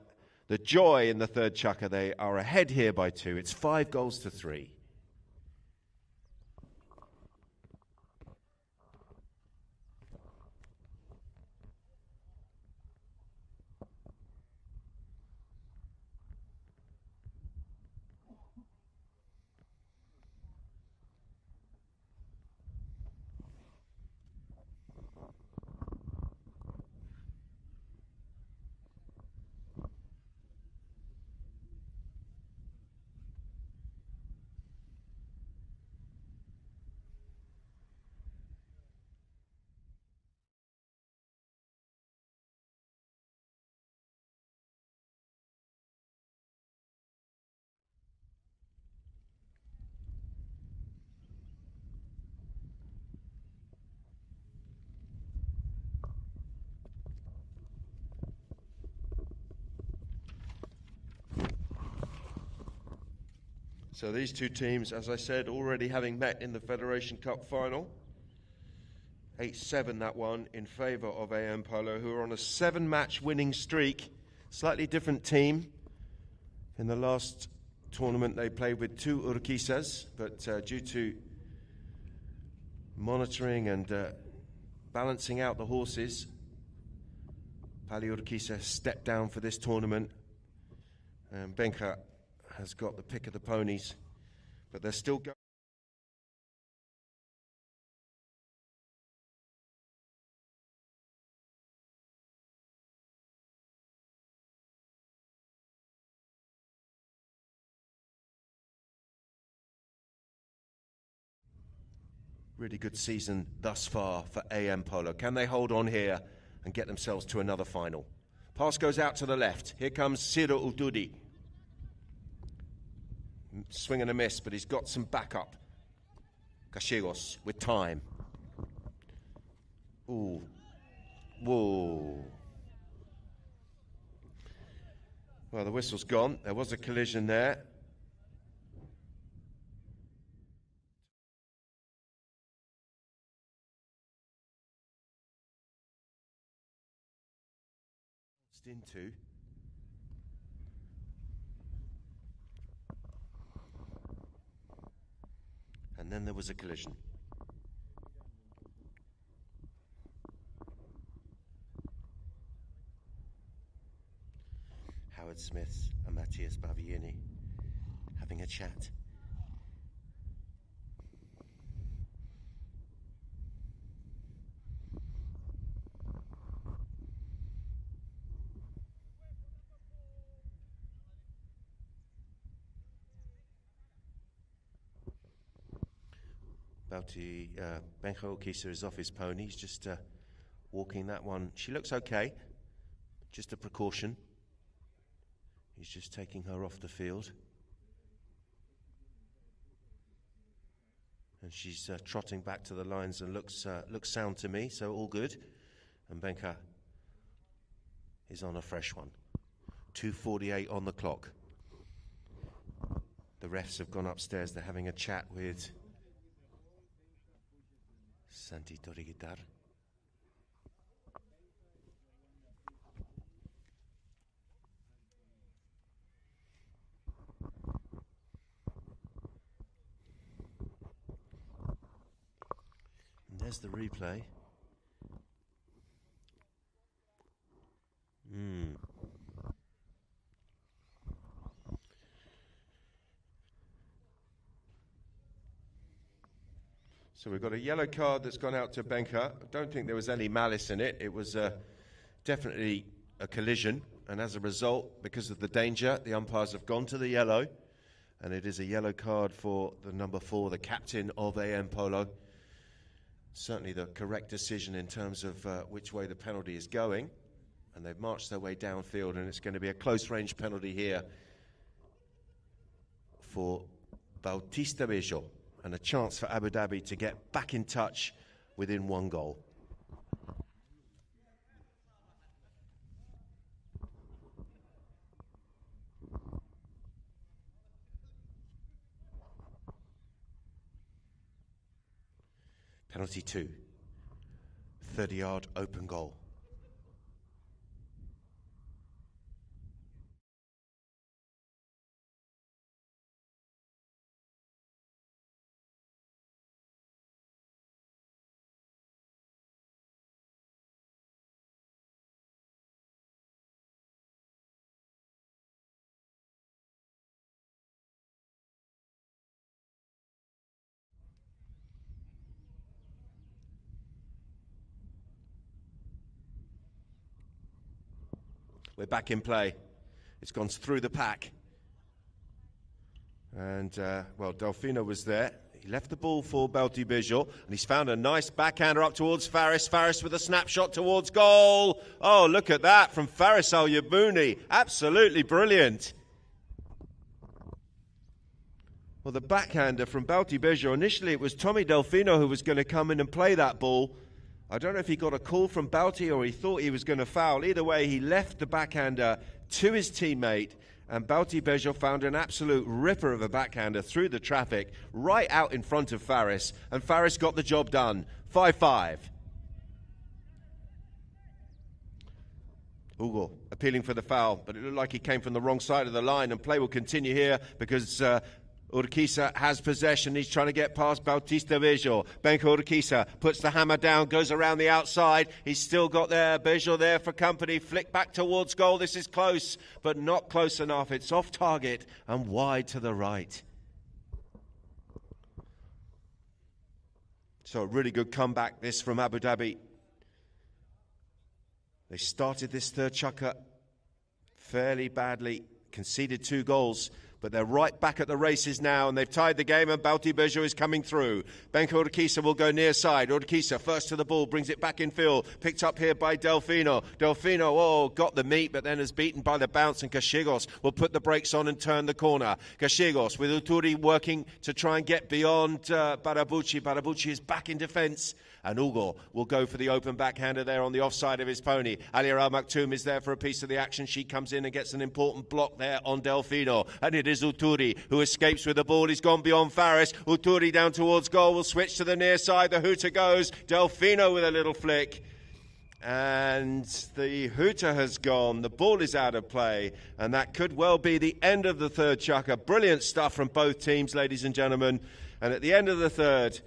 joy in the third chukka. They are ahead here by 2. It's 5-3. So these two teams, as I said, already having met in the Federation Cup final. 8-7 that one in favour of AM Polo, who are on a 7-match winning streak. Slightly different team. In the last tournament they played with 2 Urquizas, but due to monitoring and balancing out the horses, Pali Urquiza stepped down for this tournament. And Benka has got the pick of the ponies, but they're still going. Really good season thus far for AM Polo. Can they hold on here and get themselves to another final? Pass goes out to the left. Here comes Siro Ududi. Swing and a miss, but he's got some backup. Gallegos with time. Ooh. Whoa. Well, the whistle's gone. There was a collision there. Into. And then there was a collision. Howard Smith and Matthias Baviani having a chat. Benja Urquiza is off his pony. He's just walking that one. She looks okay. Just a precaution. He's just taking her off the field. And she's trotting back to the lines and looks sound to me, so all good. And Benja is on a fresh one. 2:48 on the clock. The refs have gone upstairs. They're having a chat with Santi Toriguitar. There's the replay. So we've got a yellow card that's gone out to Benka. I don't think there was any malice in it. It was definitely a collision. And as a result, because of the danger, the umpires have gone to the yellow. And it is a yellow card for the number 4, the captain of AM Polo. Certainly the correct decision in terms of which way the penalty is going. And they've marched their way downfield, and it's going to be a close-range penalty here for Bautista Bejo, and a chance for Abu Dhabi to get back in touch within 1 goal. Penalty 2, 30-yard open goal. We're back in play. It's gone through the pack. And, well, Delfino was there. He left the ball for Belti Bejo, and he's found a nice backhander up towards Faris. Faris with a snapshot towards goal. Oh, look at that from Faris Al Yabouni. Absolutely brilliant. Well, the backhander from Belti Bejo, initially it was Tommy Delfino who was going to come in and play that ball. I don't know if he got a call from Balti or he thought he was going to foul. Either way, he left the backhander to his teammate, and Balti Bejo found an absolute ripper of a backhander through the traffic, right out in front of Faris, and Faris got the job done. 5-5. Hugo appealing for the foul, but it looked like he came from the wrong side of the line, and play will continue here because Urquiza has possession. He's trying to get past Bautista Bejo. Benka Urquiza puts the hammer down, goes around the outside. He's still got there. Bejo there for company. Flick back towards goal. This is close, but not close enough. It's off target and wide to the right. So a really good comeback this from Abu Dhabi. They started this third chukka fairly badly, conceded 2 goals. But they're right back at the races now, and they've tied the game, and Balti Bejo is coming through. Benka Urquiza will go near side. Urquiza first to the ball, brings it back in field. Picked up here by Delfino. Delfino, oh, got the meat, but then is beaten by the bounce, and Gallegos will put the brakes on and turn the corner. Gallegos with Uturi working to try and get beyond Barabucci. Barabucci is back in defence. And Hugo will go for the open backhander there on the offside of his pony. Alia Al Maktoum is there for a piece of the action. She comes in and gets an important block there on Delfino. And it is Uturi who escapes with the ball. He's gone beyond Faris. Uturi down towards goal. Will switch to the near side. The hooter goes. Delfino with a little flick. And the hooter has gone. The ball is out of play. And that could well be the end of the third chukka. Brilliant stuff from both teams, ladies and gentlemen. And at the end of the third,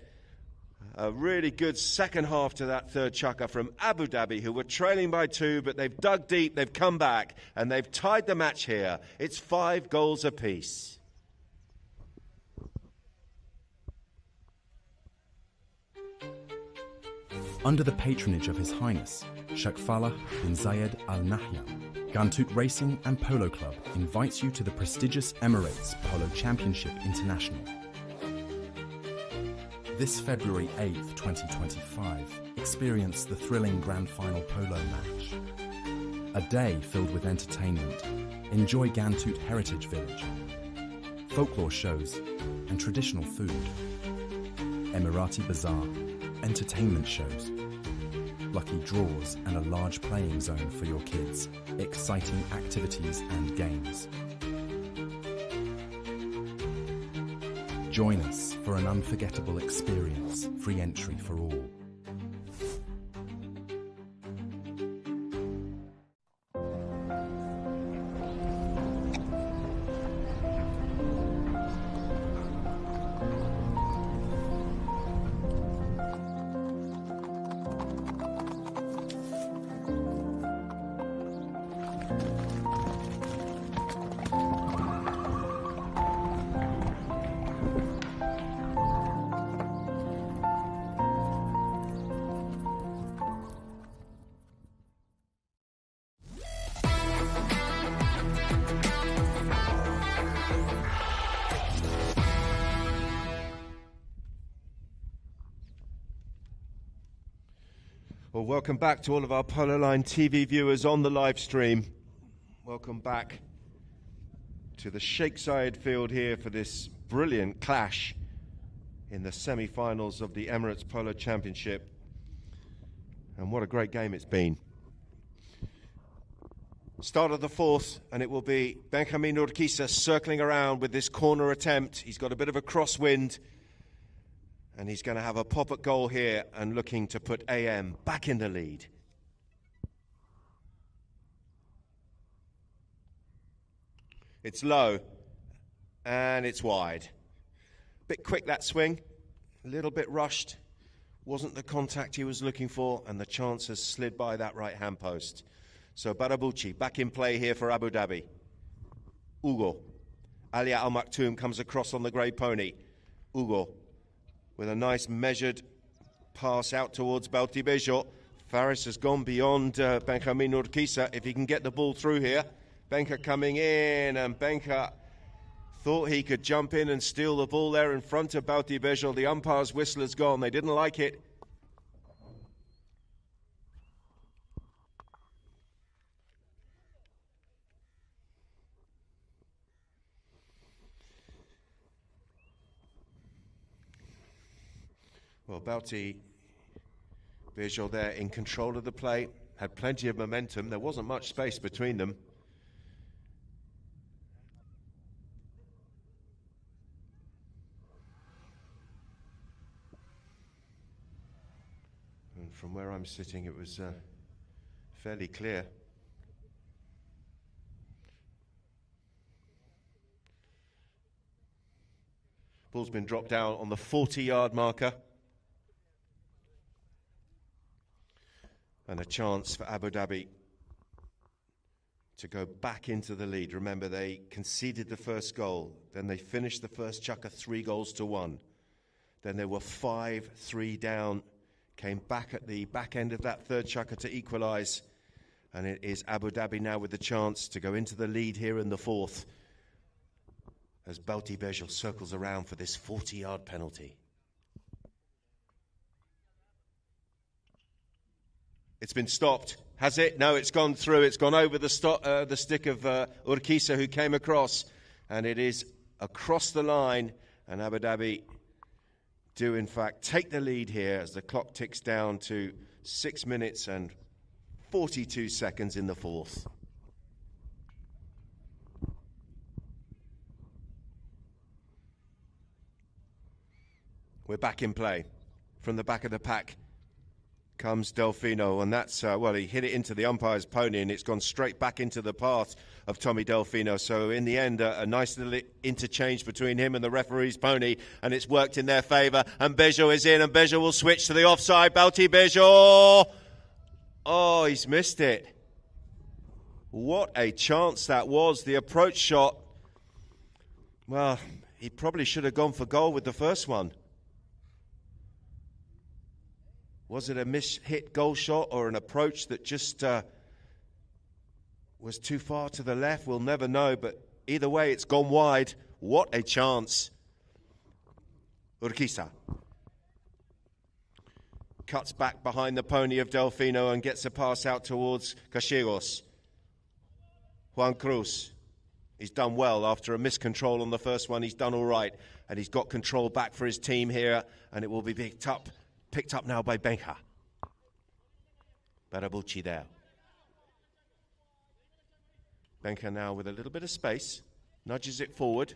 a really good second half to that third chukka from Abu Dhabi, who were trailing by 2, but they've dug deep, they've come back, and they've tied the match here. It's 5 goals apiece. Under the patronage of His Highness, Sheikh Falah bin Zayed Al Nahyan, Gantoot Racing and Polo Club invites you to the prestigious Emirates Polo Championship International. This February 8th, 2025, experience the thrilling Grand Final Polo match. A day filled with entertainment. Enjoy Gantoot Heritage Village, folklore shows and traditional food. Emirati Bazaar, entertainment shows, lucky draws and a large playing zone for your kids, exciting activities and games. Join us for an unforgettable experience, free entry for all. Well, welcome back to all of our Polo Line TV viewers on the live stream. Welcome back to the Sheikh Zayed field here for this brilliant clash in the semi-finals of the Emirates Polo Championship. And what a great game it's been. Start of the fourth, and it will be Benjamin Urquiza circling around with this corner attempt. He's got a bit of a crosswind, and he's going to have a pop at goal here and looking to put AM back in the lead. It's low, and it's wide. Bit quick, that swing, a little bit rushed. Wasn't the contact he was looking for, and the chance has slid by that right-hand post. So Barabuchi back in play here for Abu Dhabi. Ugo. Alia Al Maktoum comes across on the grey pony. Ugo with a nice measured pass out towards Baltibejo. Faris has gone beyond Benjamin Urquiza. If he can get the ball through here. Benka coming in, and Benka thought he could jump in and steal the ball there in front of Baltibejo. The umpire's whistle has gone. They didn't like it. Well, Baltibejo there in control of the play, had plenty of momentum. There wasn't much space between them. And from where I'm sitting, it was fairly clear. Ball's been dropped down on the 40-yard marker. And a chance for Abu Dhabi to go back into the lead. Remember, they conceded the first goal. Then they finished the first chukka 3-1. Then they were 5-3 down. Came back at the back end of that third chukka to equalise. And it is Abu Dhabi now with the chance to go into the lead here in the fourth, as Baltibejo circles around for this 40-yard penalty. It's been stopped. Has it? No, it's gone through. It's gone over the stick of Urquiza, who came across. And it is across the line. And Abu Dhabi do, in fact, take the lead here as the clock ticks down to 6 minutes and 42 seconds in the fourth. We're back in play. From the back of the pack comes Delfino, and that's, well, he hit it into the umpire's pony, and it's gone straight back into the path of Tommy Delfino. So in the end, a nice little interchange between him and the referee's pony, and it's worked in their favour. And Bejo is in, and Bejo will switch to the offside. Baltibejo! Oh, he's missed it. What a chance that was. The approach shot. Well, he probably should have gone for goal with the first one. Was it a miss-hit goal shot or an approach that just was too far to the left? We'll never know, but either way, it's gone wide. What a chance. Urquiza cuts back behind the pony of Delfino and gets a pass out towards Gallegos. Juan Cruz. He's done well after a miscontrol on the first one. He's done all right, and he's got control back for his team here, and it will be picked up now by Benja. Barabuchi there. Benja now with a little bit of space, nudges it forward,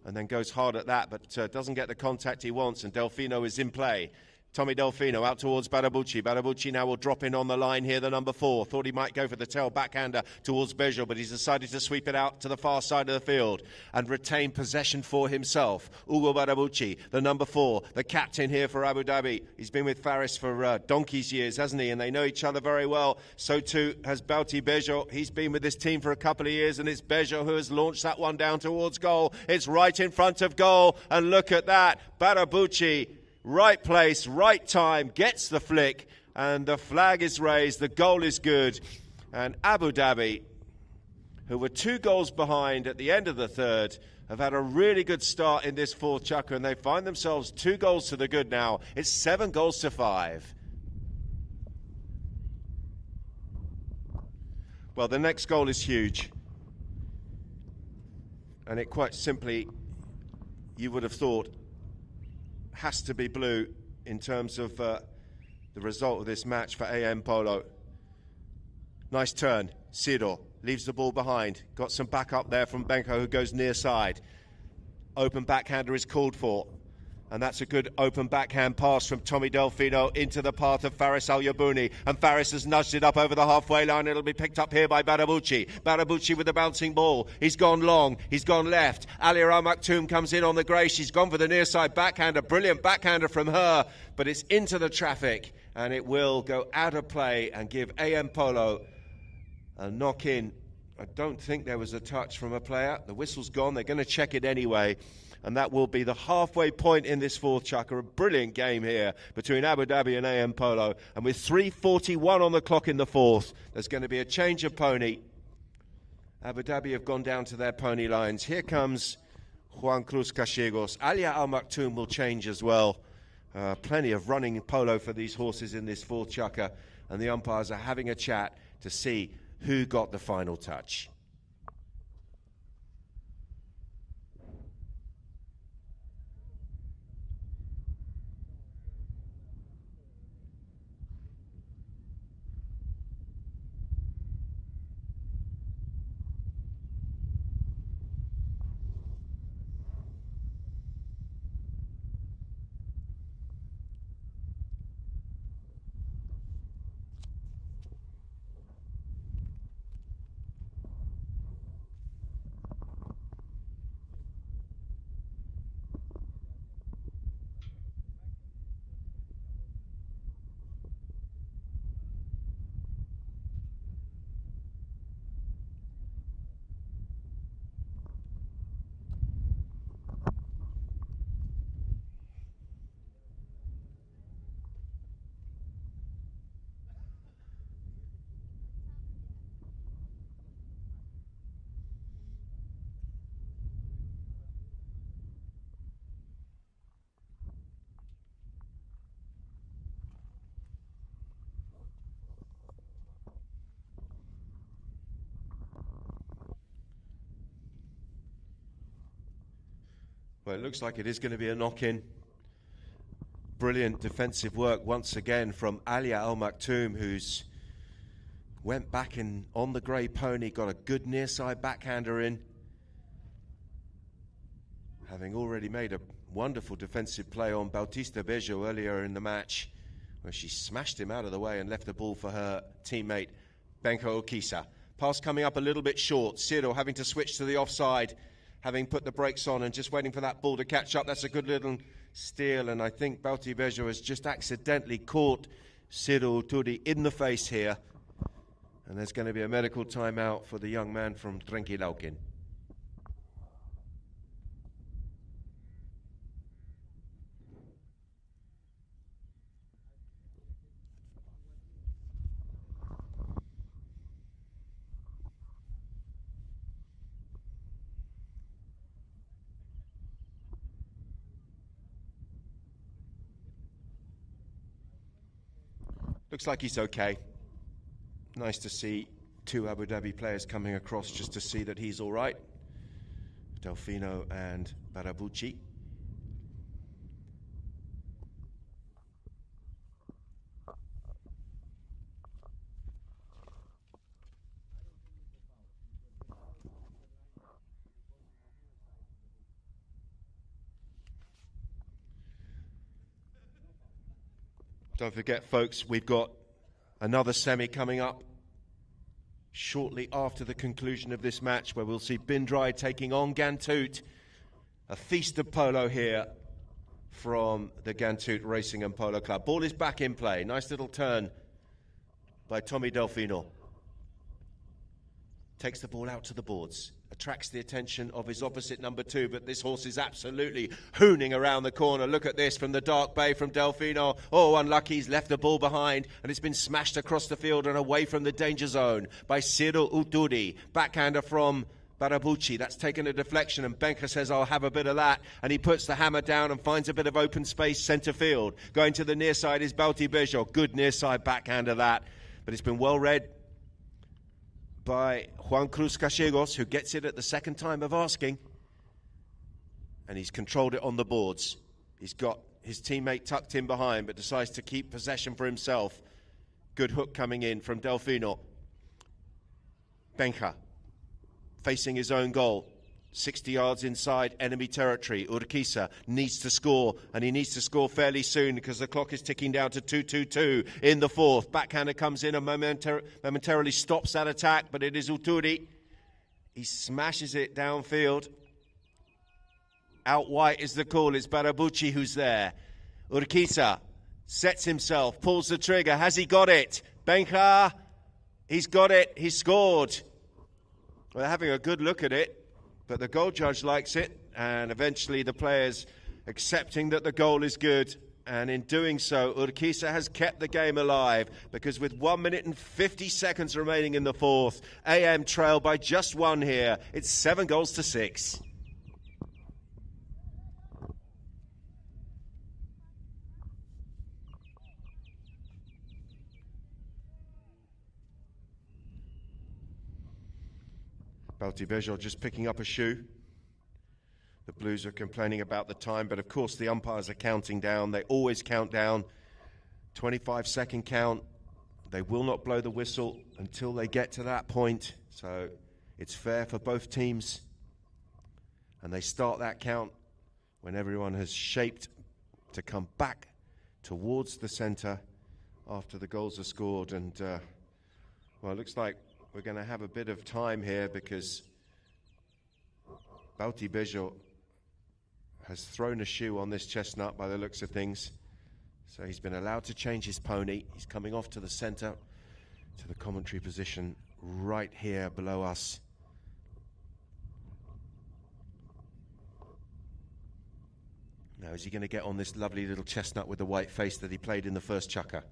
and then goes hard at that, but doesn't get the contact he wants, and Delfino is in play. Tommy Delfino out towards Barabuchi. Barabuchi now will drop in on the line here, the number 4. Thought he might go for the tail backhander towards Bejo, but he's decided to sweep it out to the far side of the field and retain possession for himself. Ugo Barabuchi, the number 4, the captain here for Abu Dhabi. He's been with Faris for donkey's years, hasn't he? And they know each other very well. So too has Baltibejo. He's been with this team for a couple of years, and it's Bejo who has launched that one down towards goal. It's right in front of goal, and look at that. Barabuchi, right place, right time, gets the flick, and the flag is raised, the goal is good. And Abu Dhabi, who were 2 goals behind at the end of the third, have had a really good start in this fourth chukka, and they find themselves 2 goals to the good now. It's 7-5. Well, the next goal is huge. And it quite simply, you would have thought, has to be blue in terms of the result of this match for AM Polo. Nice turn. Ciro leaves the ball behind. Got some backup there from Benko, who goes near side. Open backhander is called for. And that's a good open backhand pass from Tommy Delfino into the path of Faris Al-Yabouni. And Faris has nudged it up over the halfway line. It'll be picked up here by Barabuchi. Barabuchi with the bouncing ball. He's gone long. He's gone left. Alia Al Maktoum comes in on the grey. She's gone for the near side backhander. Brilliant backhander from her. But it's into the traffic. And it will go out of play and give AM Polo a knock in. I don't think there was a touch from a player. The whistle's gone. They're going to check it anyway. And that will be the halfway point in this fourth chukka. A brilliant game here between Abu Dhabi and AM Polo. And with 3:41 on the clock in the fourth, there's going to be a change of pony. Abu Dhabi have gone down to their pony lines. Here comes Juan Cruz Cachegos. Alia Al Maktoum will change as well. Plenty of running polo for these horses in this fourth chukka. And the umpires are having a chat to see who got the final touch. Well, it looks like it is going to be a knock-in. Brilliant defensive work once again from Alia Al Maktoum, who's went back in on the grey pony, got a good near-side backhander in, having already made a wonderful defensive play on Bautista Bejo earlier in the match, where she smashed him out of the way and left the ball for her teammate Benko Okisa. Pass coming up a little bit short. Ciro having to switch to the offside, having put the brakes on and just waiting for that ball to catch up. That's a good little steal, and I think Bauti Bejo has just accidentally caught Ciro Turi in the face here. And there's going to be a medical timeout for the young man from Trenquilauquén. Looks like he's okay. Nice to see two Abu Dhabi players coming across just to see that he's all right. Delfino and Barabuchi. Don't forget, folks, we've got another semi coming up shortly after the conclusion of this match, where we'll see Bindrai taking on Gantut. A feast of polo here from the Gantut Racing and Polo Club. Ball is back in play. Nice little turn by Tommy Delfino. Takes the ball out to the boards. Attracts the attention of his opposite number two, but this horse is absolutely hooning around the corner. Look at this from the dark bay from Delfino. Oh, unlucky, he's left the ball behind, and it's been smashed across the field and away from the danger zone by Ciro Uturi. Backhander from Barabuchi. That's taken a deflection, and Benka says, I'll have a bit of that. And he puts the hammer down and finds a bit of open space centre field. Going to the near side is Bauti Bejo. Good near side backhand of that, but it's been well read by Juan Cruz Gallegos, who gets it at the second time of asking. And he's controlled it on the boards. He's got his teammate tucked in behind, but decides to keep possession for himself. Good hook coming in from Delfino. Benja facing his own goal. 60 yards inside enemy territory. Urquiza needs to score, and he needs to score fairly soon because the clock is ticking down to 2-2-2 in the fourth. Backhander comes in and momentarily stops that attack, but it is Uturi. He smashes it downfield. Out wide is the call. It's Barabucci who's there. Urquiza sets himself, pulls the trigger. Has he got it? Benja, he's got it. He scored. We're having a good look at it, but the goal judge likes it, and eventually the players accepting that the goal is good. And in doing so, Urquiza has kept the game alive, because with 1 minute and 50 seconds remaining in the fourth, AM trail by just one here. It's 7-6. Baltivejo just picking up a shoe. The Blues are complaining about the time, but of course the umpires are counting down. They always count down. 25-second count. They will not blow the whistle until they get to that point. So it's fair for both teams. And they start that count when everyone has shaped to come back towards the centre after the goals are scored. And, well, it looks like we're going to have a bit of time here, because Baltivejo has thrown a shoe on this chestnut by the looks of things. So he's been allowed to change his pony. He's coming off to the centre, to the commentary position right here below us. Now, is he going to get on this lovely little chestnut with the white face that he played in the first chukker?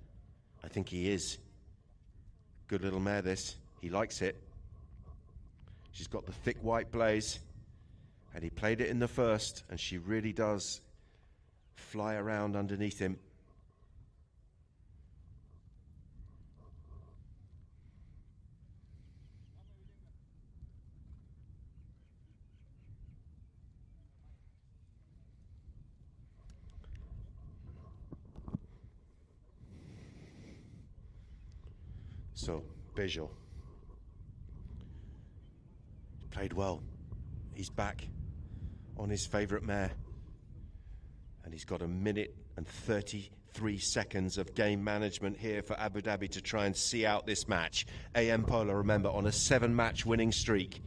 I think he is. Good little mare, this. He likes it. She's got the thick white blaze, and he played it in the first, and she really does fly around underneath him. So, Bejo played well. He's back on his favourite mare, and he's got 1 minute and 33 seconds of game management here for Abu Dhabi to try and see out this match. AM Polo, remember, on a 7-match winning streak.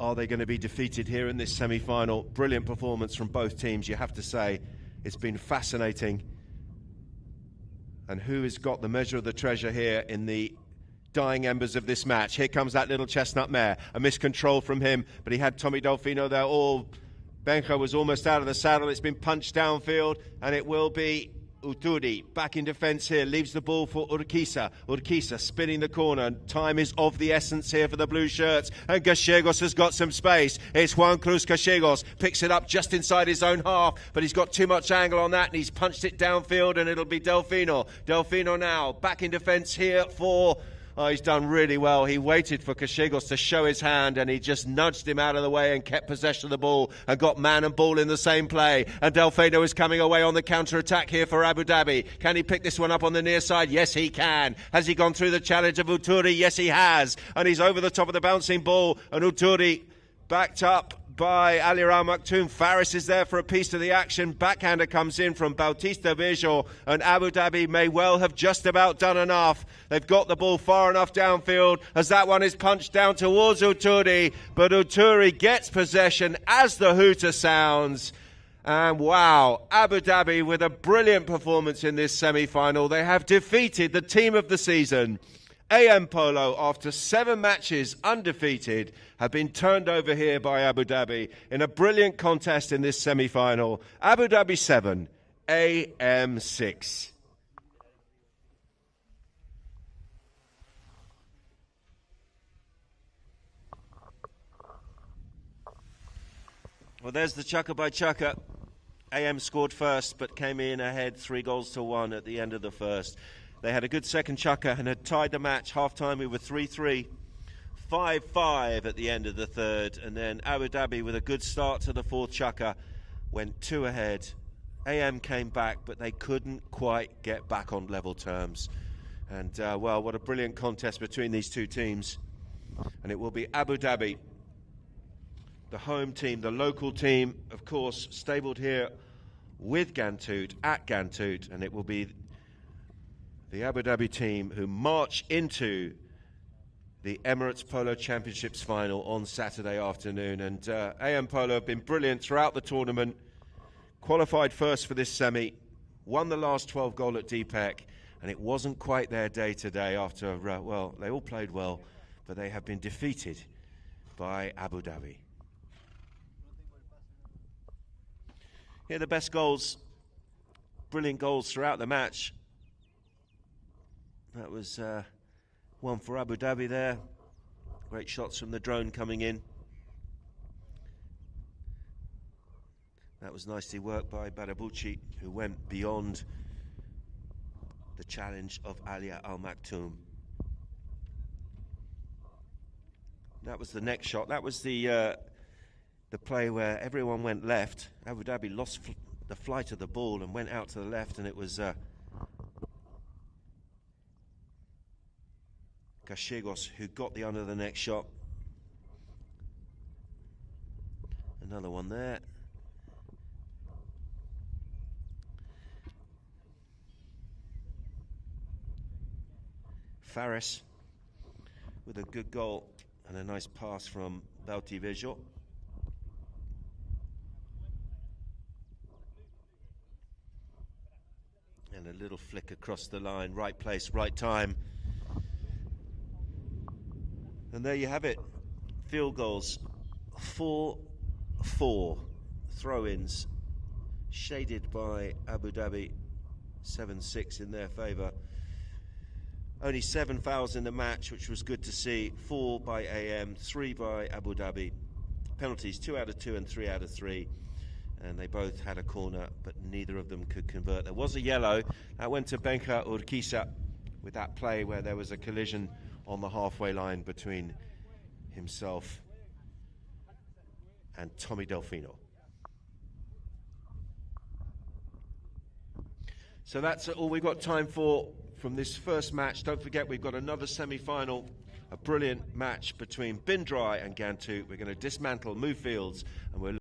Are they going to be defeated here in this semi-final? Brilliant performance from both teams, you have to say. It's been fascinating. And who has got the measure of the treasure here in the dying embers of this match? Here comes that little chestnut mare. A miscontrol from him, but he had Tommy Delfino there. Benja was almost out of the saddle. It's been punched downfield, and it will be Uturi back in defence here. Leaves the ball for Urquiza. Urquiza spinning the corner. Time is of the essence here for the blue shirts, and Gallegos has got some space. It's Juan Cruz Gallegos. Picks it up just inside his own half, but he's got too much angle on that, and he's punched it downfield, and it'll be Delfino. Delfino now back in defence here for... Oh, he's done really well. He waited for Gallegos to show his hand, and he just nudged him out of the way and kept possession of the ball and got man and ball in the same play. And Delfino is coming away on the counter-attack here for Abu Dhabi. Can he pick this one up on the near side? Yes, he can. Has he gone through the challenge of Uturi? Yes, he has. And he's over the top of the bouncing ball, and Uturi backed up by Ali Al Maktoum. Faris is there for a piece of the action. Backhander comes in from Bautista Bejo, and Abu Dhabi may well have just about done enough. They've got the ball far enough downfield as that one is punched down towards Uturi, but Uturi gets possession as the hooter sounds. And wow, Abu Dhabi with a brilliant performance in this semi-final. They have defeated the team of the season. AM Polo, after 7 matches undefeated, have been turned over here by Abu Dhabi in a brilliant contest in this semi-final. Abu Dhabi 7, AM 6. Well, there's the chukker by chukker. AM scored first, but came in ahead 3-1 at the end of the first. They had a good second chukker and had tied the match. Half-time we were 3-3. 5-5 at the end of the third, and then Abu Dhabi, with a good start to the fourth chukka, went 2 ahead. AM came back, but they couldn't quite get back on level terms. And, well, what a brilliant contest between these two teams. And it will be Abu Dhabi, the home team, the local team, of course, stabled here with Gantut, at Gantut, and it will be the Abu Dhabi team who march into the Emirates Polo Championships final on Saturday afternoon. And AM Polo have been brilliant throughout the tournament, qualified first for this semi, won the last 12 goal at DPEC, and it wasn't quite their day today after, well, they all played well, but they have been defeated by Abu Dhabi. Here are the best goals, brilliant goals throughout the match. That was one for Abu Dhabi there. Great shots from the drone coming in. That was nicely worked by Barabuchi, who went beyond the challenge of Alia Al Maktoum. That was the next shot. That was the play where everyone went left. Abu Dhabi lost the flight of the ball and went out to the left, and it was Gallegos who got the under the next shot. Another one there. Faris with a good goal and a nice pass from Bautivejo. And a little flick across the line, right place, right time. And there you have it. Field goals, 4-4. Throw-ins, shaded by Abu Dhabi, 7-6 in their favour. Only 7 fouls in the match, which was good to see. 4 by AM, 3 by Abu Dhabi. Penalties, 2 out of 2 and 3 out of 3. And they both had a corner, but neither of them could convert. There was a yellow. That went to Benka Urquiza with that play where there was a collision on the halfway line between himself and Tommy Delfino. So that's all we've got time for from this first match. Don't forget, we've got another semi-final, a brilliant match between Bindrai and Gantut. We're going to dismantle, move fields, and we're